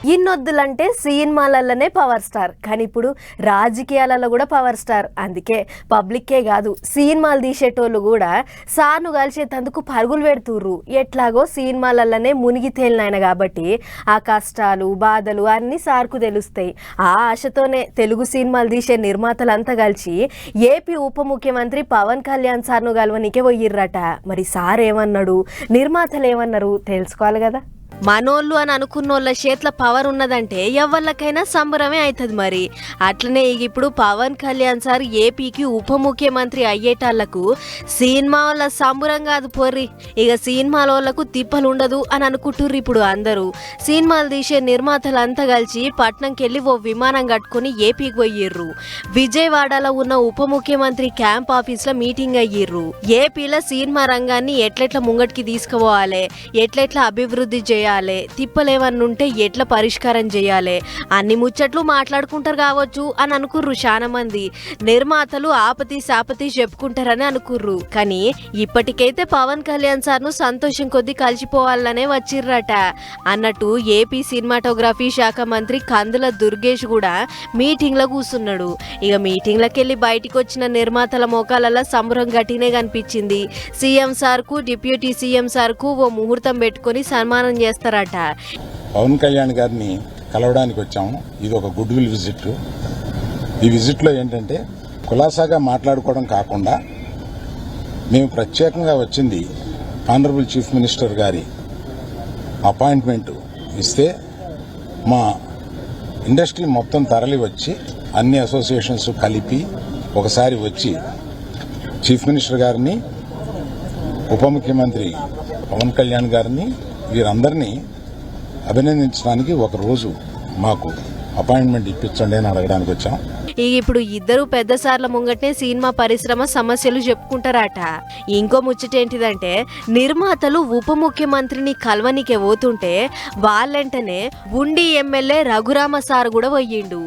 ఇన్నొద్దులంటే సినిమాలలోనే power star, కానీ ఇప్పుడు రాజకీయాలలో కూడా పవర్ స్టార్. అందుకే పబ్లిక్కే కాదు సినిమాలు తీసేటోళ్ళు కూడా సార్ను కలిసేందుకు పరుగులు పెడుతుర్రు. ఎట్లాగో సినిమాలలోనే మునిగి తేలినాయన కాబట్టి ఆ కష్టాలు బాధలు అన్నీ సార్కు తెలుస్తాయి. ఆ ఆశతోనే తెలుగు సినిమాలు తీసే నిర్మాతలంతా కలిసి ఏపీ ఉప ముఖ్యమంత్రి పవన్ కళ్యాణ్ సార్ను కలవనికే పోయిర్రట. మరి సార్ ఏమన్నాడు, నిర్మాతలు ఏమన్నారు తెలుసుకోవాలి కదా. మనోళ్ళు అని అనుకున్నోళ్ళ చేతుల పవర్ ఉన్నదంటే ఎవరికైనా సంబరమే అవుతుంది. మరి అట్లనే ఇప్పుడు పవన్ కళ్యాణ్ సార్ ఏపీకి ఉప ముఖ్యమంత్రి అయ్యేటాళ్లకు సినిమా వాళ్ళ సంబరం కాదు పోర్రి, ఇక సినిమాల వాళ్ళకు తిప్పలు ఉండదు అని అనుకుంటుర్రు. ఇప్పుడు అందరూ సినిమాలు తీసే నిర్మాతలంతా కలిసి పట్నంకి వెళ్ళి ఓ విమానం కట్టుకుని ఏపీకి పోయిర్రు. విజయవాడలో ఉన్న ఉప ముఖ్యమంత్రి క్యాంప్ ఆఫీస్లో మీటింగ్ అయ్యిర్రు. ఏపీలో సినిమా రంగాన్ని ఎట్లెట్లా ముంగటికి తీసుకుపోవాలి, ఎట్లెట్లా అభివృద్ధి చేయాలి, తిప్పలేమన్నుంటే ఎట్లా పరిష్కారం చేయాలి, అన్ని ముచ్చట్లు మాట్లాడుకుంటారు కావచ్చు అని అనుకుర్రు. చాలా మంది నిర్మాతలు ఆపతి సాపతి చెప్పుకుంటారని అనుకుర్రు. కానీ ఇప్పటికైతే పవన్ కళ్యాణ్ సార్ను సంతోషం కొద్దీ కలిసిపోవాలనే వచ్చిర్రట. అన్నట్టు ఏపీ సినిమాటోగ్రఫీ శాఖ మంత్రి కందుల దుర్గేష్ కూడా మీటింగ్లో కూర్చున్నాడు. ఇక మీటింగ్లకు వెళ్ళి బయటికి వచ్చిన నిర్మాతల మోకాలలో సంబరం గట్టినే కనిపించింది. సీఎం సార్కు డిప్యూటీ సీఎం సార్కు ఓ ముహూర్తం పెట్టుకొని సన్మానం చేస్తారట. పవన్ కళ్యాణ్ గారిని కలవడానికి వచ్చాము. ఇది ఒక గుడ్ విల్ విజిట్. ఈ విజిట్లో ఏంటంటే కులాసాగా మాట్లాడుకోవడం కాకుండా మేము ప్రత్యేకంగా వచ్చింది ఆనరబుల్ చీఫ్ మినిస్టర్ గారి అపాయింట్మెంట్ ఇస్తే మా ఇండస్ట్రీ మొత్తం తరలి వచ్చి అన్ని అసోసియేషన్స్ కలిపి ఒకసారి వచ్చి చీఫ్ మినిస్టర్ గారిని, ఉప ముఖ్యమంత్రి పవన్ కళ్యాణ్ గారిని, వీరందరినీ అభినందించడానికి ఒక రోజు మాకు అపాయింట్మెంట్ ఇప్పించండి అని అడగడానికి వచ్చాం. ఇప్పుడు ఇద్దరు పెద్ద సార్ల ముంగట్నే సినిమా పరిశ్రమ సమస్యలు చెప్పుకుంటారట. ఇంకో ముచ్చటేంటిదంటే నిర్మాతలు ఉప ముఖ్యమంత్రిని కలవనికే పోతుంటే వాళ్ళంటనే ఉండి ఎమ్మెల్యే రఘురామ సార్ కూడా పోయిండు.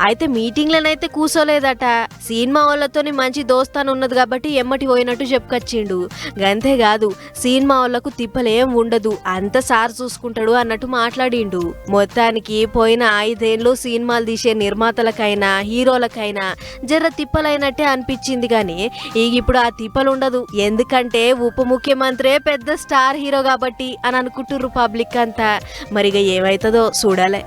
అయితే మీటింగ్లనైతే కూసోలేదట. సినిమా వాళ్ళతోని మంచి దోస్తాను ఉన్నది కాబట్టి ఎమ్మటి పోయినట్టు చెప్పుకొచ్చిండు. గంతేకాదు సినిమా వాళ్ళకు తిప్పలేం ఉండదు, అంత సార్ చూసుకుంటాడు అన్నట్టు మాట్లాడిండు. మొత్తానికి పోయిన 5 ఏళ్ళు సినిమాలు తీసే నిర్మాతలకైనా హీరోలకైనా జర తిప్పలైనట్టే అనిపించింది. కానీ ఇప్పుడు ఆ తిప్పలు ఉండదు, ఎందుకంటే ఉప ముఖ్యమంత్రి పెద్ద స్టార్ హీరో కాబట్టి అని అనుకుంటుర్రు పబ్లిక్ అంతా. మరిగా ఏమైతుందో చూడాలి.